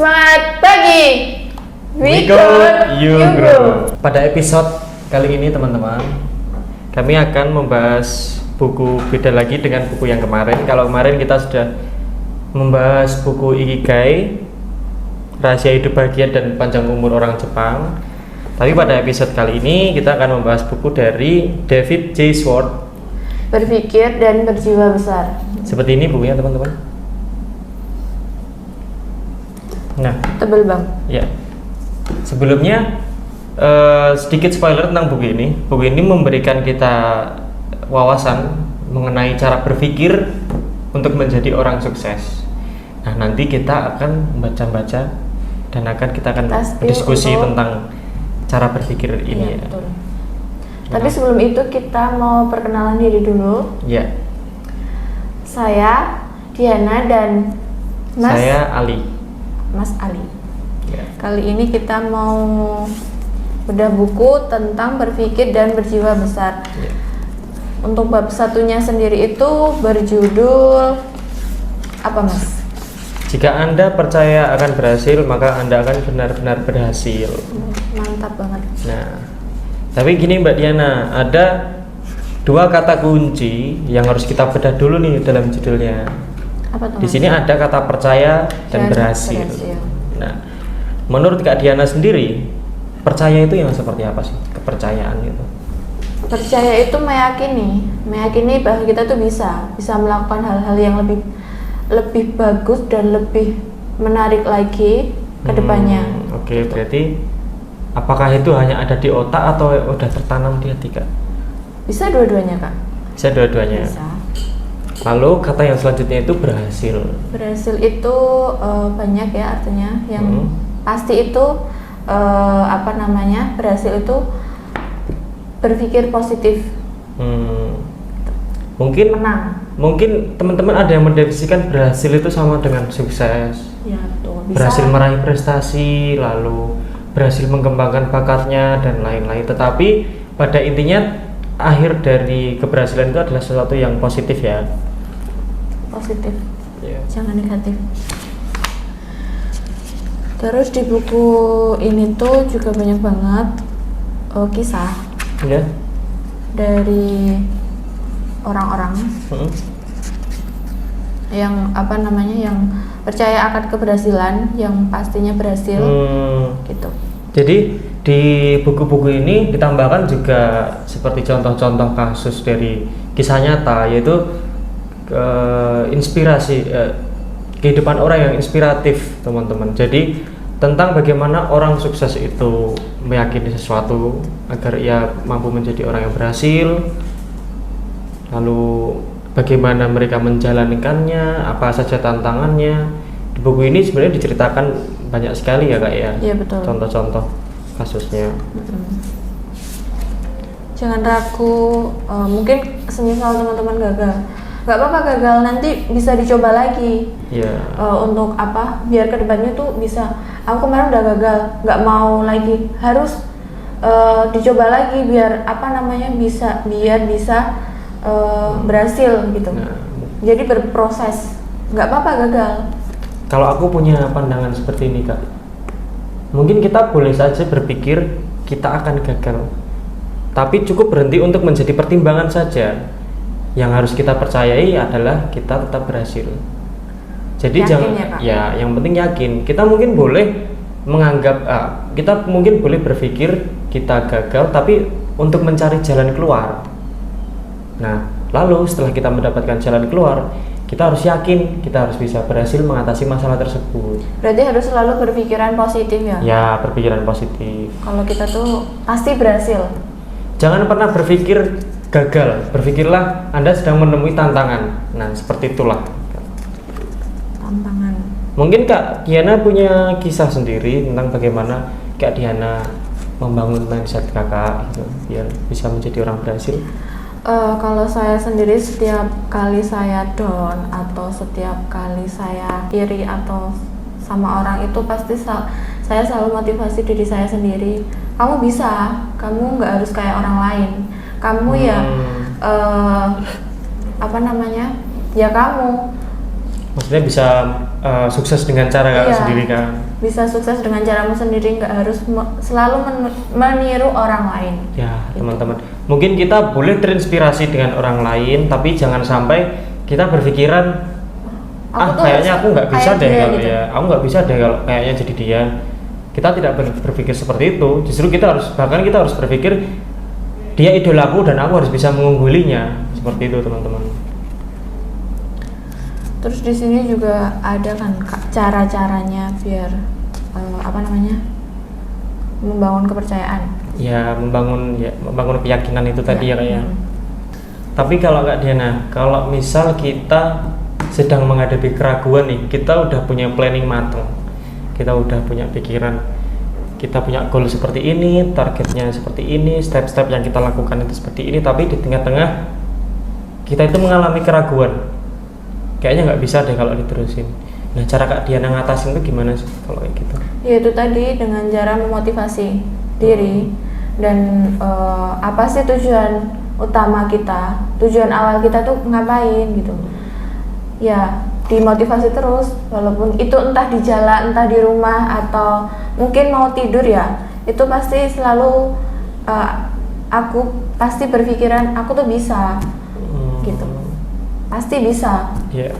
Semangat pagi. We go, you grow. Pada episode kali ini teman-teman, kami akan membahas buku beda lagi dengan buku yang kemarin. Kalau kemarin kita sudah membahas buku Ikigai, Rahasia Hidup Bahagia dan Panjang Umur Orang Jepang. Tapi pada episode kali ini kita akan membahas buku dari David J. Schwartz, Berpikir dan Berjiwa Besar. Seperti ini bukunya teman-teman. Nah, Tebel bang. ya. Sebelumnya sedikit spoiler tentang buku ini. Buku ini memberikan kita wawasan mengenai cara berpikir untuk menjadi orang sukses. Nah, nanti kita akan membaca-baca dan kita akan berdiskusi tentang cara berpikir ini. Iya, betul. Tapi sebelum itu kita mau perkenalan diri dulu. Ya. Saya Diana dan Saya Ali. Mas Ali. Ya. Kali ini kita mau bedah buku tentang berpikir dan berjiwa besar. Ya. Untuk bab satunya sendiri itu berjudul apa, Mas? Jika Anda percaya akan berhasil, maka Anda akan benar-benar berhasil. Mantap banget. Nah, tapi gini Mbak Diana, ada dua kata kunci yang harus kita bedah dulu nih dalam judulnya. Apa tuh, Di sini ada kata percaya dan berhasil. Nah, menurut Kak Diana sendiri, percaya itu yang seperti apa sih? Kepercayaan itu. Percaya itu meyakini bahwa kita tuh bisa melakukan hal-hal yang lebih bagus dan lebih menarik lagi ke depannya. Oke, berarti apakah itu hanya ada di otak atau udah tertanam di hati, Kak? Bisa dua-duanya, Kak. Bisa dua-duanya. Bisa. Lalu kata yang selanjutnya itu berhasil. Berhasil itu banyak ya artinya. Yang pasti itu berhasil itu berpikir positif. Mungkin menang. Mungkin teman-teman ada yang mendefinisikan berhasil itu sama dengan sukses. Ya, betul. Bisa. Berhasil meraih prestasi, lalu berhasil mengembangkan bakatnya dan lain-lain. Tetapi pada intinya akhir dari keberhasilan itu adalah sesuatu yang positif ya. Positif. Yeah. Jangan negatif. Terus di buku ini tuh juga banyak banget kisah Yeah. dari orang-orang yang yang percaya akan keberhasilan, yang pastinya berhasil gitu. Jadi di buku-buku ini ditambahkan juga seperti contoh-contoh kasus dari kisah nyata, yaitu inspirasi kehidupan orang yang inspiratif teman-teman. Jadi tentang bagaimana orang sukses itu meyakini sesuatu agar ia mampu menjadi orang yang berhasil, lalu bagaimana mereka menjalankannya, apa saja tantangannya. Di buku ini sebenarnya diceritakan banyak sekali ya Kak ya. Iya, betul. Contoh-contoh kasusnya. Jangan ragu, mungkin semisal teman-teman gagal, nggak apa-apa gagal, nanti bisa dicoba lagi. Iya. Untuk apa? Biar kedepannya tuh bisa. Aku kemarin udah gagal, nggak mau lagi, harus dicoba lagi biar bisa berhasil gitu. Nah, jadi berproses, nggak apa-apa gagal. kalau aku punya pandangan seperti ini Kak, mungkin kita boleh saja berpikir kita akan gagal, tapi cukup berhenti untuk menjadi pertimbangan saja. Yang harus kita percayai adalah kita tetap berhasil. Jadi yakin, jangan ya, yang penting yakin. Kita mungkin boleh menganggap kita mungkin boleh berpikir kita gagal, tapi untuk mencari jalan keluar. Nah, lalu setelah kita mendapatkan jalan keluar, kita harus yakin kita harus bisa berhasil mengatasi masalah tersebut. Berarti harus selalu berpikiran positif ya? Ya, berpikiran positif. Kalau kita tuh pasti berhasil. Jangan pernah berpikir gagal. Berpikirlah Anda sedang menemui tantangan. Nah, seperti itulah. Tantangan. Mungkin Kak Diana punya kisah sendiri tentang bagaimana Kak Diana membangun mindset kakak gitu, biar bisa menjadi orang berhasil. Kalau saya sendiri, setiap kali saya down atau setiap kali saya iri atau sama orang itu, pasti saya selalu motivasi diri saya sendiri. Kamu bisa, kamu nggak harus kayak orang lain. Kamu Maksudnya bisa sukses dengan cara kakak sendiri kan? bisa sukses dengan caramu sendiri, nggak harus selalu meniru orang lain. Ya Gitu. teman-teman, mungkin kita boleh terinspirasi dengan orang lain, tapi jangan sampai kita berpikiran kayaknya aku nggak bisa deh kalau gitu. aku nggak bisa deh kalau kayaknya jadi dia. Kita tidak berpikir seperti itu, justru kita harus berpikir dia idolaku dan aku harus bisa mengunggulinya, seperti itu teman-teman. Terus di sini juga ada kan cara-caranya biar membangun kepercayaan. Ya membangun keyakinan itu tadi ya kayak. Tapi kalau Kak Diana, kalau misal kita sedang menghadapi keraguan nih, kita udah punya planning matang, kita udah punya pikiran, kita punya goal seperti ini, targetnya seperti ini, step-step yang kita lakukan itu seperti ini, tapi di tengah-tengah kita itu mengalami keraguan, kayaknya nggak bisa deh kalau diterusin. Nah, cara Kak Diana ngatasin itu gimana sih kalau kayak gitu? Ya itu tadi, dengan cara memotivasi diri dan apa sih tujuan utama kita, tujuan awal kita tuh ngapain gitu. Ya dimotivasi terus, walaupun itu entah di jalan, entah di rumah, atau mungkin mau tidur ya, itu pasti selalu aku pasti berpikiran aku tuh bisa gitu, pasti bisa. Ya,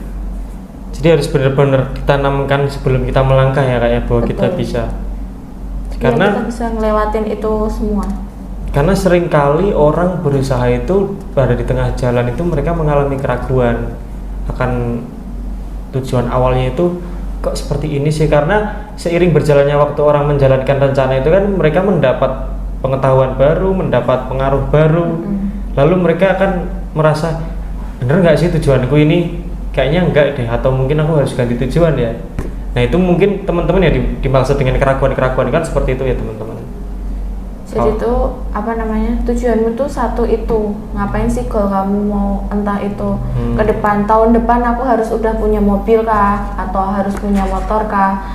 jadi harus benar-benar ditanamkan sebelum kita melangkah ya kayak bahwa kita bisa. Karena kita bisa ngelewatin itu semua. Karena seringkali orang berusaha itu pada di tengah jalan itu mereka mengalami keraguan akan tujuan awalnya itu kok seperti ini sih, karena seiring berjalannya waktu orang menjalankan rencana itu kan mereka mendapat pengetahuan baru, mendapat pengaruh baru, lalu mereka akan merasa bener nggak sih tujuanku ini, kayaknya enggak deh, atau mungkin aku harus ganti tujuan ya. Nah itu mungkin teman-teman ya dimaksud dengan keraguan-keraguan kan seperti itu ya teman-teman. Jadi itu tujuanmu tuh satu itu, ngapain sih goal kamu, mau entah itu ke depan, tahun depan aku harus udah punya mobil kah, atau harus punya motor kah,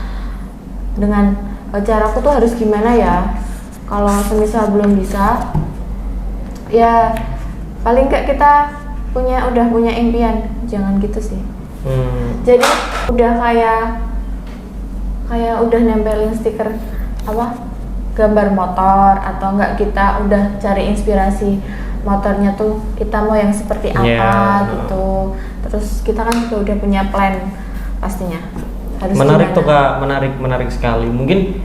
dengan caraku tuh harus gimana ya. Kalau semisal belum bisa, ya paling nggak kita udah punya impian, jangan gitu sih. Jadi udah kayak udah nempelin stiker gambar motor, atau enggak kita udah cari inspirasi motornya tuh kita mau yang seperti apa gitu. Terus kita kan juga udah punya plan pastinya. Harus menarik gimana. tuh Kak, menarik sekali. Mungkin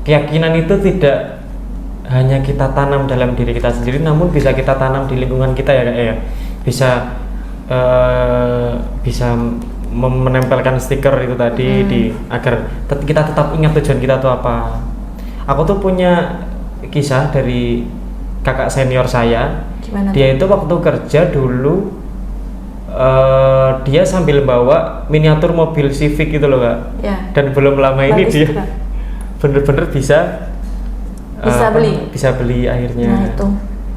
keyakinan itu tidak hanya kita tanam dalam diri kita sendiri, namun bisa kita tanam di lingkungan kita ya Kak ya. Bisa menempelkan stiker itu tadi agar kita tetap ingat tujuan kita tuh apa. Aku tuh punya kisah dari kakak senior saya. Gimana dia itu waktu kerja dulu dia sambil bawa miniatur mobil Civic gitu loh Kak ya. Dan belum lama ini dia bener-bener bisa beli akhirnya. Nah itu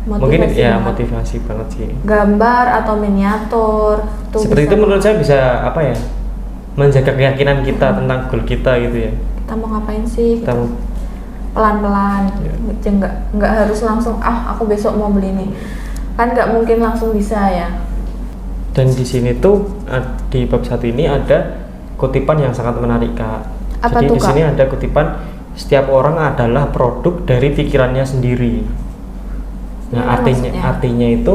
mungkin ya motivasi banget sih, gambar atau miniatur tuh seperti itu menurut saya bisa menjaga keyakinan kita tentang goal kita gitu ya. Kita mau ngapain sih Kita gitu. Pelan-pelan, nggak harus langsung aku besok mau beli ini, kan nggak mungkin langsung bisa ya. Dan di sini tuh di bab 1 ini ada kutipan yang sangat menarik Kak. Apa Jadi tuh, di Kak? sini ada kutipan, setiap orang adalah produk dari pikirannya sendiri. Nah artinya itu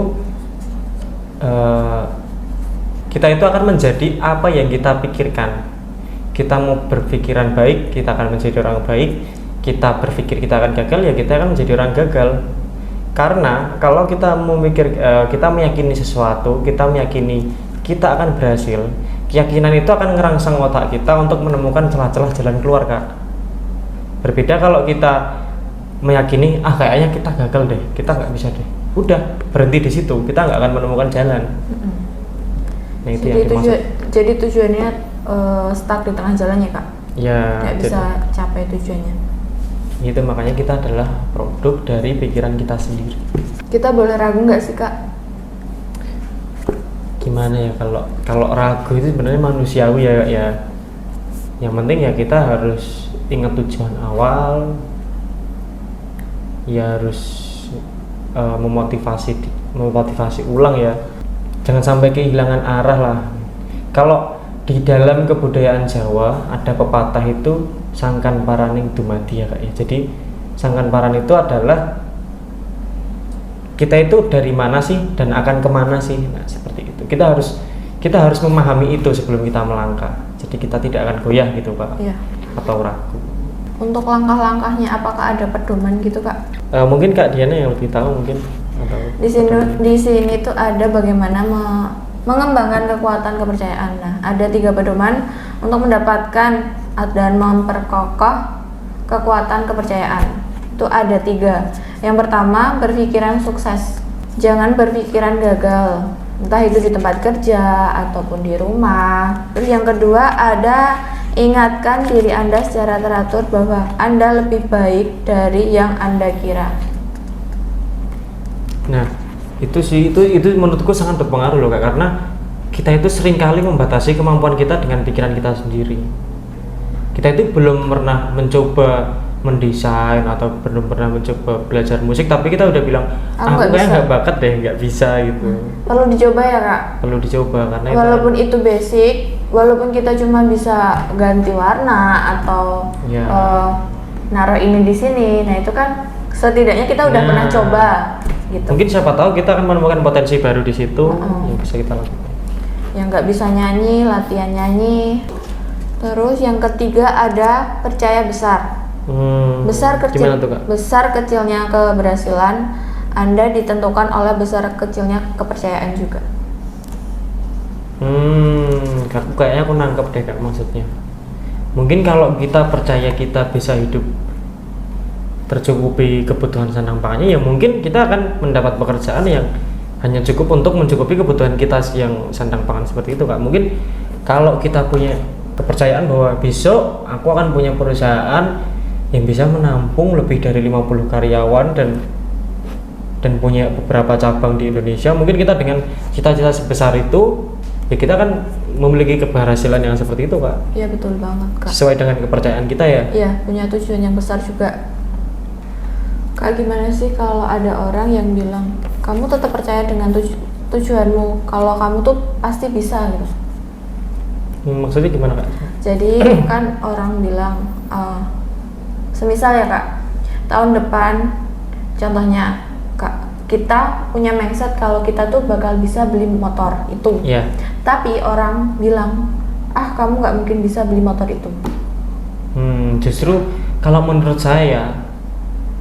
kita itu akan menjadi apa yang kita pikirkan. Kita mau berpikiran baik, kita akan menjadi orang baik. Kita berpikir kita akan gagal, ya kita akan menjadi orang gagal. Karena kalau kita kita meyakini sesuatu, kita meyakini kita akan berhasil, keyakinan itu akan ngerangsang otak kita untuk menemukan celah-celah jalan keluar Kak. Berbeda kalau kita meyakini kayaknya kita gagal deh, kita nggak bisa deh, udah berhenti di situ, kita nggak akan menemukan jalan. Nah itu yang dimaksud. Jadi tujuannya stuck di tengah jalan ya Kak? Ya. Nggak bisa capai tujuannya. Itu makanya kita adalah produk dari pikiran kita sendiri. Kita boleh ragu nggak sih Kak? Gimana ya, kalau ragu itu sebenarnya manusiawi ya. Yang penting ya kita harus ingat tujuan awal, ya harus memotivasi ulang ya. Jangan sampai kehilangan arah lah. Kalau di dalam kebudayaan Jawa ada pepatah itu sangkan paraning dumadi ya Kak ya. Jadi sangkan paran itu adalah kita itu dari mana sih dan akan kemana sih. Nah seperti itu. Kita harus memahami itu sebelum kita melangkah. Jadi kita tidak akan goyah gitu Kak. Iya. Atau ragu. Untuk langkah-langkahnya apakah ada pedoman gitu Kak? Mungkin Kak Diana yang lebih tahu mungkin. Atau Di sini tuh ada bagaimana mengembangkan kekuatan kepercayaan. Nah, ada 3 pedoman untuk mendapatkan dan memperkokoh kekuatan kepercayaan. Itu ada 3. Yang pertama, berpikiran sukses. Jangan berpikiran gagal, entah itu di tempat kerja ataupun di rumah. Terus yang kedua ada ingatkan diri Anda secara teratur bahwa Anda lebih baik dari yang Anda kira. Nah, itu menurutku sangat berpengaruh loh Kak, karena kita itu seringkali membatasi kemampuan kita dengan pikiran kita sendiri. Kita itu belum pernah mencoba mendesain atau belum pernah mencoba belajar musik, tapi kita udah bilang aku kayak nggak bakat deh, nggak bisa gitu. Perlu dicoba ya Kak? Perlu dicoba karena walaupun itu basic, walaupun kita cuma bisa ganti warna atau naruh ini di sini, nah itu kan setidaknya kita udah pernah coba. Gitu. Mungkin siapa tahu kita akan menemukan potensi baru di situ yang bisa kita lakukan. Yang nggak bisa nyanyi, latihan nyanyi. Terus yang ketiga ada percaya besar. Besar kecilnya keberhasilan Anda ditentukan oleh besar kecilnya kepercayaan juga. Kayaknya aku nangkep deh Kak maksudnya. Mungkin kalau kita percaya kita bisa hidup tercukupi kebutuhan sandang pangannya, ya mungkin kita akan mendapat pekerjaan yang hanya cukup untuk mencukupi kebutuhan kita yang sandang pangan seperti itu Kak. Mungkin kalau kita punya kepercayaan bahwa besok aku akan punya perusahaan yang bisa menampung lebih dari 50 karyawan dan punya beberapa cabang di Indonesia, mungkin kita dengan cita-cita sebesar itu ya kita akan memiliki keberhasilan yang seperti itu Kak. Iya betul banget Kak. Sesuai dengan kepercayaan kita ya. Iya, punya tujuan yang besar juga. Kak, gimana sih kalau ada orang yang bilang kamu tetap percaya dengan tujuanmu, kalau kamu tuh pasti bisa gitu. Maksudnya gimana Kak? Jadi kan orang bilang semisal ya Kak, tahun depan contohnya Kak, kita punya mindset kalau kita tuh bakal bisa beli motor itu. Yeah. Tapi orang bilang kamu nggak mungkin bisa beli motor itu. Justru kalau menurut saya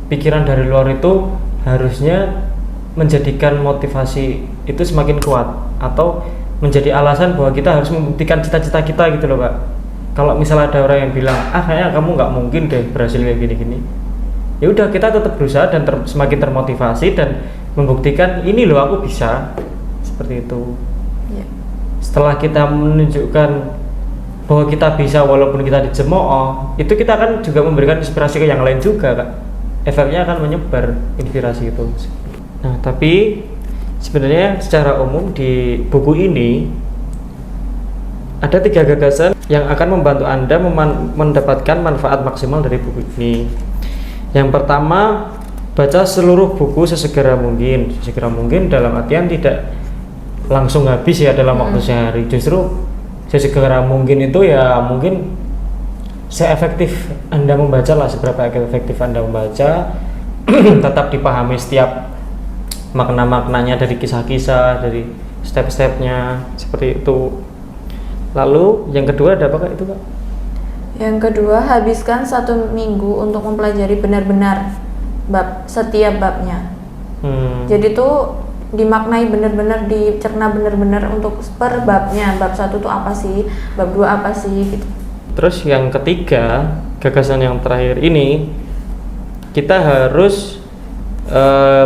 pikiran dari luar itu harusnya menjadikan motivasi itu semakin kuat atau menjadi alasan bahwa kita harus membuktikan cita-cita kita gitu loh Kak. Kalau misalnya ada orang yang bilang kayaknya kamu nggak mungkin deh berhasil kayak gini-gini, ya udah kita tetap berusaha dan semakin termotivasi dan membuktikan ini loh aku bisa seperti itu. Setelah kita menunjukkan bahwa kita bisa walaupun kita dicemooh, itu kita akan juga memberikan inspirasi ke yang lain juga Kak. Efeknya akan menyebar inspirasi itu. Nah, tapi sebenarnya secara umum di buku ini ada 3 gagasan yang akan membantu Anda mendapatkan manfaat maksimal dari buku ini. Yang pertama, baca seluruh buku sesegera mungkin. Sesegera mungkin dalam artian tidak langsung habis ya dalam waktu sehari. Justru sesegera mungkin itu ya mungkin seefektif Anda membaca lah, seberapa efektif Anda membaca, tetap dipahami setiap makna-maknanya dari kisah-kisah, dari step-stepnya, seperti itu. Lalu yang kedua ada apa Kak itu Kak? Yang kedua, habiskan 1 minggu untuk mempelajari benar-benar setiap babnya. Jadi tuh dimaknai benar-benar, dicerna benar-benar untuk per babnya. Bab 1 tuh apa sih, bab 2 apa sih gitu. Terus yang ketiga, gagasan yang terakhir ini, kita harus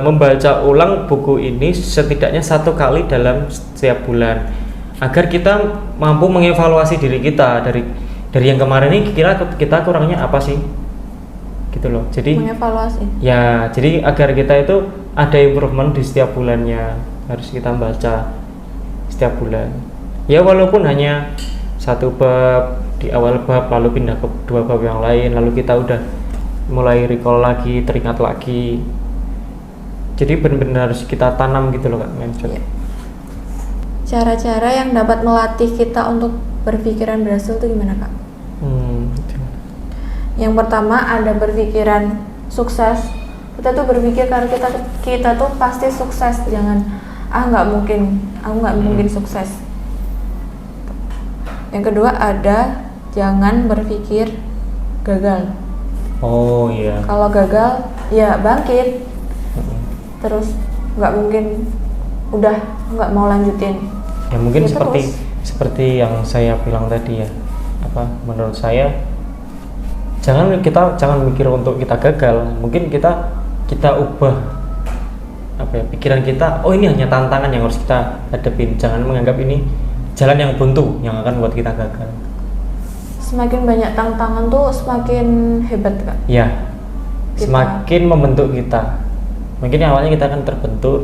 membaca ulang buku ini setidaknya 1 kali dalam setiap bulan, agar kita mampu mengevaluasi diri kita dari yang kemarin ini kira kita kurangnya apa sih, gitu loh. Jadi mengevaluasi. Ya, jadi agar kita itu ada improvement di setiap bulannya, harus kita baca setiap bulan. Ya walaupun hanya 1 bab di awal bab, lalu pindah ke 2 bab yang lain, lalu kita udah mulai recall lagi, teringat lagi. Jadi benar-benar harus kita tanam gitu loh Kak mindset. Cara-cara yang dapat melatih kita untuk berpikiran berhasil itu gimana Kak? Gimana? Yang pertama ada berpikiran sukses. Kita tuh berpikir kalau kita tuh pasti sukses, jangan nggak mungkin, aku nggak mungkin sukses. Yang kedua ada jangan berpikir gagal. Oh iya. Kalau gagal ya bangkit, terus nggak mungkin udah nggak mau lanjutin. Ya mungkin Ya, seperti yang saya bilang tadi ya, menurut saya jangan mikir untuk kita gagal, mungkin kita ubah pikiran kita. Oh, ini hanya tantangan yang harus kita hadapin, jangan menganggap ini jalan yang buntu yang akan buat kita gagal. Semakin banyak tantangan tuh semakin hebat Kak. Ya, semakin membentuk kita. Mungkin awalnya kita akan terbentur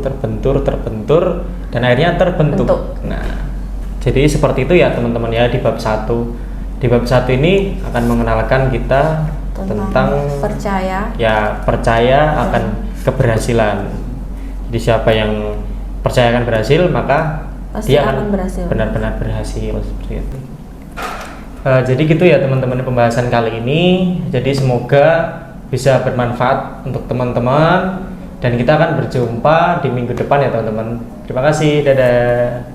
dan akhirnya terbentuk. Nah, jadi seperti itu ya teman-teman ya di bab 1. Di bab 1 ini akan mengenalkan kita tentang percaya akan keberhasilan. Jadi siapa yang percaya akan berhasil, maka pasti dia akan berhasil. Benar-benar berhasil seperti itu. Jadi gitu ya teman-teman pembahasan kali ini. Jadi semoga bisa bermanfaat untuk teman-teman dan kita akan berjumpa di minggu depan ya teman-teman. Terima kasih, dadah.